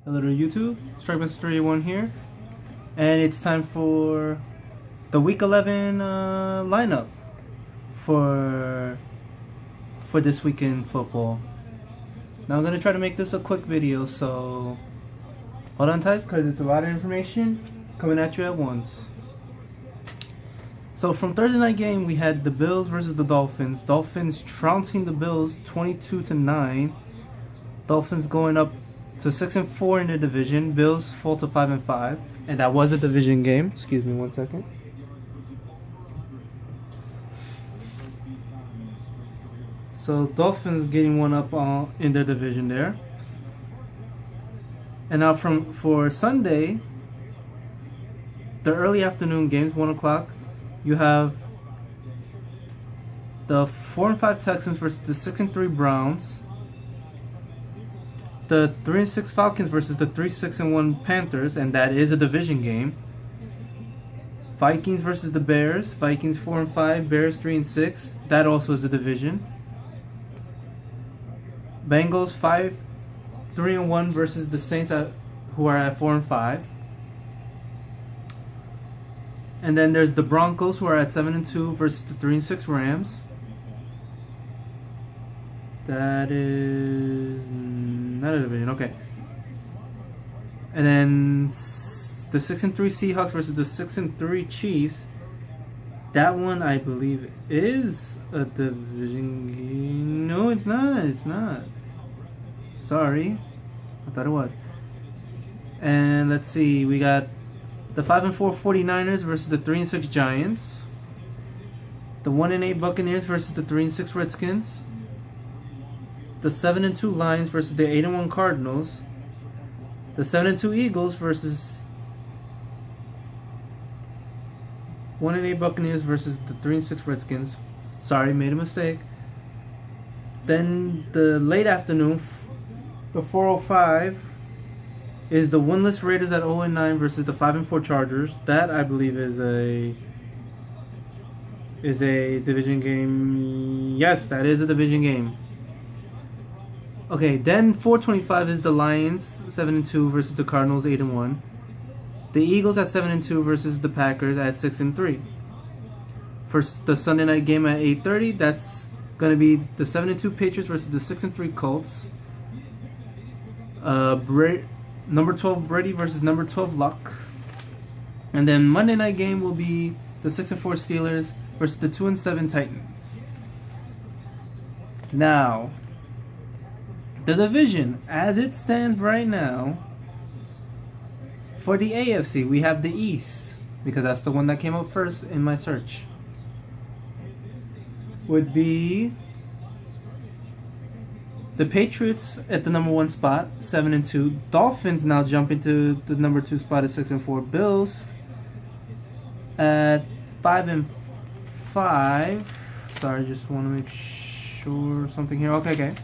Hello to YouTube, Strikeman31 here, and it's time for the Week 11 lineup for this week in football. Now I'm gonna try to make this a quick video, so hold on tight because it's a lot of information coming at you at once. So from Thursday night game, we had the Bills versus the Dolphins. Dolphins trouncing the Bills 22-9. Dolphins going up to 6-4 in the division. Bills fall to 5-5, and that was a division game. Excuse me one second. So Dolphins getting one up in their division there. And now for Sunday, the early afternoon games, 1 o'clock, you have the 4-5 Texans versus the 6-3 Browns. The 3-6 Falcons versus the 3-6-1 Panthers, and that is a division game. Vikings versus the Bears. Vikings 4-5, Bears 3-6. That also is a division. Bengals 3-1 versus the Saints, who are at 4-5. And then there's the Broncos, who are at 7-2 versus the 3-6 Rams. That is not a division, okay. And then the 6-3 Seahawks versus the 6-3 Chiefs. That one, I believe, is a division game. No, it's not. It's not. Sorry, I thought it was. And let's see, we got the 5-4 49ers versus the 3-6 Giants. The 1-8 Buccaneers versus the 3-6 Redskins. The 7-2 Lions versus the 8-1 Cardinals. The 7-2 Eagles versus 1-8 Buccaneers versus the 3-6 Redskins. Sorry, made a mistake. Then the late afternoon, the 4:05 is the winless Raiders at 0-9 versus the 5-4 Chargers. That, I believe, is a division game. Yes, that is a division game. Okay, then 4:25 is the Lions 7-2 versus the Cardinals 8-1. The Eagles at 7-2 versus the Packers at 6-3. For the Sunday night game at 8:30, that's gonna be the 7-2 Patriots versus the 6-3 Colts. Number 12 Brady versus number 12 Luck. And then Monday night game will be the 6-4 Steelers versus the 2-7 Titans. Now, the division as it stands right now, for the AFC, we have the East, because that's the one that came up first in my search, would be the Patriots at the number 1 spot, 7-2. Dolphins now jump into the number 2 spot at 6-4. Bills at 5-5. Sorry, just want to make sure something here. Okay.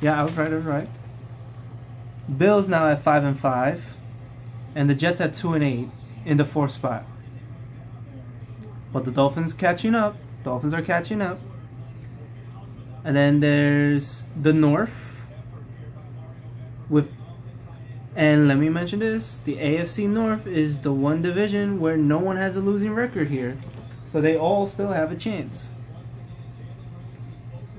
Yeah, I was right. Bills now at 5-5, and the Jets at 2-8 in the 4th spot. But the Dolphins catching up. Dolphins are catching up. And then there's the North and let me mention this, the AFC North is the one division where no one has a losing record here. So they all still have a chance.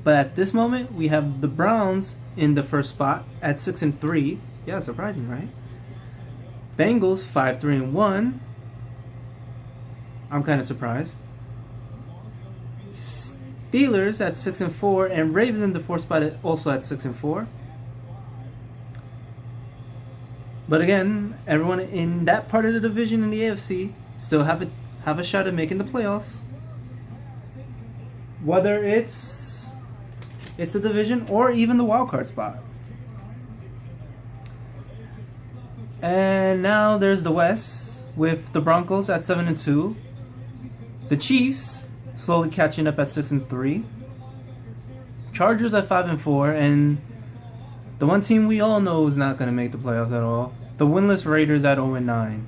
But at this moment, we have the Browns in the 1st spot at 6-3. Yeah, surprising, right? Bengals 5-3-1. I'm kind of surprised. Steelers at 6-4, and Ravens in the 4th spot also at 6-4. But again, everyone in that part of the division in the AFC still have a shot at making the playoffs. Whether it's a division or even the wild card spot. And now there's the West with the Broncos at 7-2. The Chiefs slowly catching up at 6-3. Chargers at 5-4, and the one team we all know is not going to make the playoffs at all, the winless Raiders at 0-9.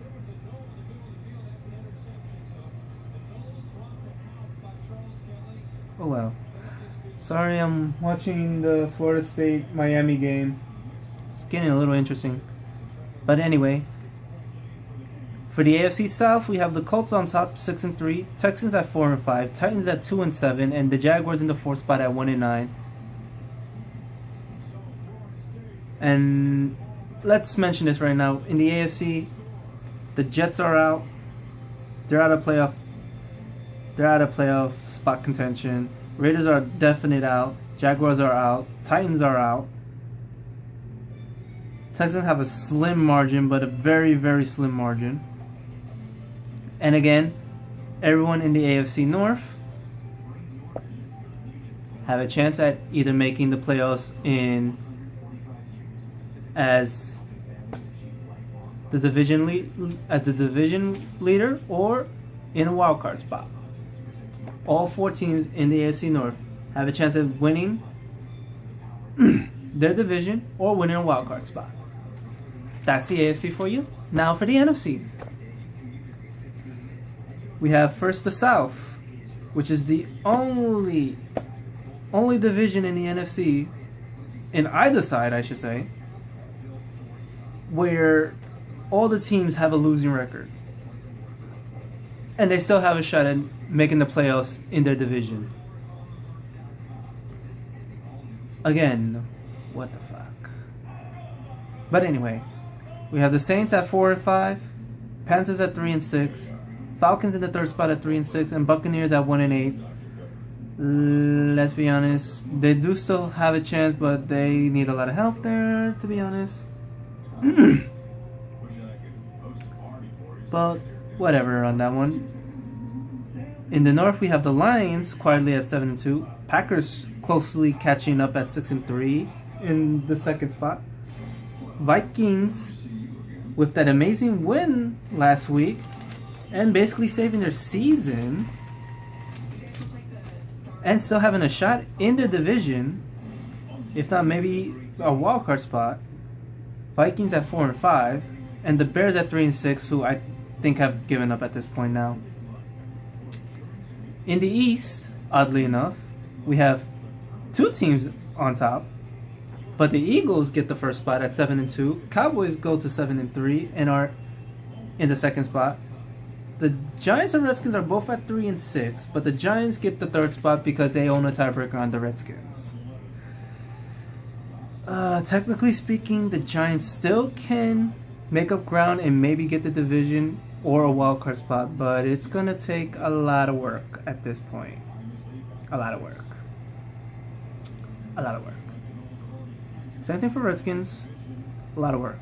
Oh well. Sorry, I'm watching the Florida State Miami game. It's getting a little interesting. But anyway, for the AFC South, we have the Colts on top, 6-3, Texans at 4-5, Titans at 2-7, and the Jaguars in the 4th spot at 1-9. And let's mention this right now. In the AFC, the Jets are out. They're out of playoff. They're out of playoff spot contention. Raiders are definite out. Jaguars are out. Titans are out. Texans have a slim margin, but a very, very slim margin. And again, everyone in the AFC North have a chance at either making the playoffs in as the division leader or in a wild card spot. All 4 teams in the AFC North have a chance of winning their division or winning a wild card spot. That's the AFC for you. Now for the NFC. We have first the South, which is the only division in the NFC, in either side I should say, where all the teams have a losing record. And they still have a shot at making the playoffs in their division. Again, what the fuck. But anyway, we have the Saints at 4-5, Panthers at 3-6, Falcons in the 3rd spot at 3-6, and Buccaneers at 1-8. Let's be honest, they do still have a chance, but they need a lot of help there, to be honest. But whatever on that one. In the North, we have the Lions quietly at 7-2, Packers closely catching up at 6-3 in the 2nd spot, Vikings with that amazing win last week and basically saving their season and still having a shot in their division, if not maybe a wildcard spot. Vikings at 4-5, and the Bears at 3-6, who I think have given up at this point now. In the East, oddly enough, we have 2 teams on top, but the Eagles get the 1st spot at 7-2. Cowboys go to 7-3 and are in the 2nd spot. The Giants and Redskins are both at 3-6, but the Giants get the 3rd spot because they own a tiebreaker on the Redskins. Technically speaking, the Giants still can make up ground and maybe get the division or a wildcard spot, but it's gonna take a lot of work at this point. A lot of work. A lot of work. Same thing for Redskins. A lot of work.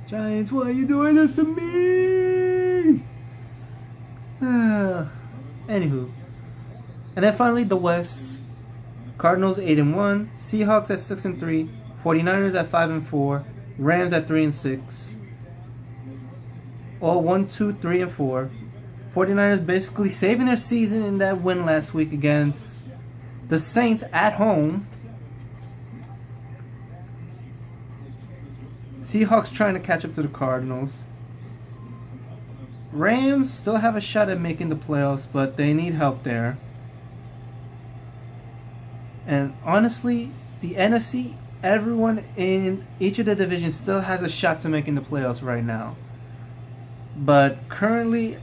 Giants, why are you doing this to me? Anywho. And then finally the West. Cardinals 8-1, Seahawks at 6-3, 49ers at 5-4, Rams at 3-6. All 1, 2, 3, and 4. 49ers basically saving their season in that win last week against the Saints at home. Seahawks trying to catch up to the Cardinals. Rams still have a shot at making the playoffs, but they need help there. And honestly, the NFC, everyone in each of the divisions still has a shot to making the playoffs right now. But currently,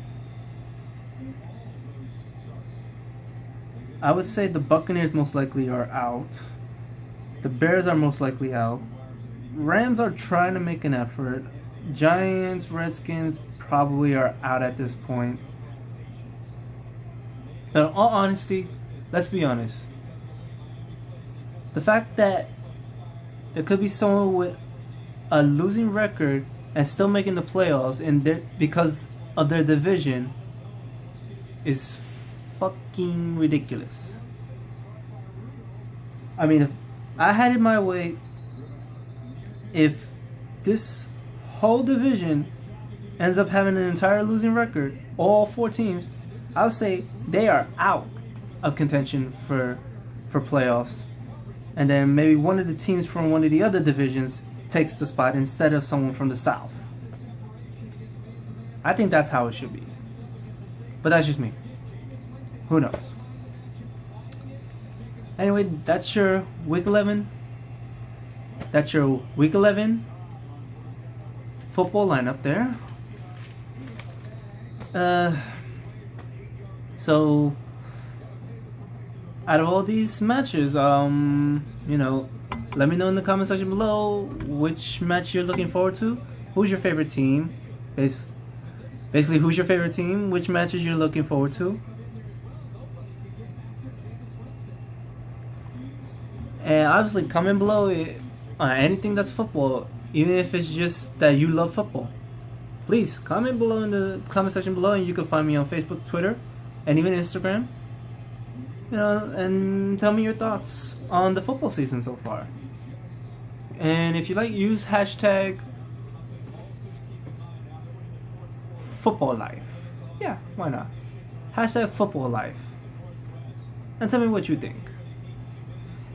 I would say the Buccaneers most likely are out. The Bears are most likely out. Rams are trying to make an effort. Giants, Redskins probably are out at this point. But in all honesty, let's be honest. The fact that there could be someone with a losing record and still making the playoffs because of their division is fucking ridiculous. I mean, if I had it my way, if this whole division ends up having an entire losing record, all 4 teams, I would say they are out of contention for playoffs. And then maybe one of the teams from one of the other divisions takes the spot instead of someone from the South. I think that's how it should be. But that's just me. Who knows? Anyway, that's your week 11. That's your week 11 football lineup there. So out of all these matches, you know, let me know in the comment section below which match you're looking forward to. Who's your favorite team? Basically, who's your favorite team? Which matches you're looking forward to? And obviously, comment below on anything that's football, even if it's just that you love football. Please comment below in the comment section below, and you can find me on Facebook, Twitter, and even Instagram. You know, and tell me your thoughts on the football season so far. And if you like, use hashtag football life. Yeah, why not? Hashtag football life. And tell me what you think.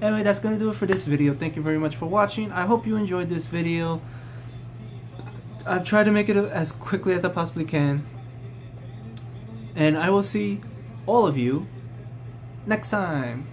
Anyway, that's gonna do it for this video. Thank you very much for watching. I hope you enjoyed this video. I've tried to make it as quickly as I possibly can. And I will see all of you next time.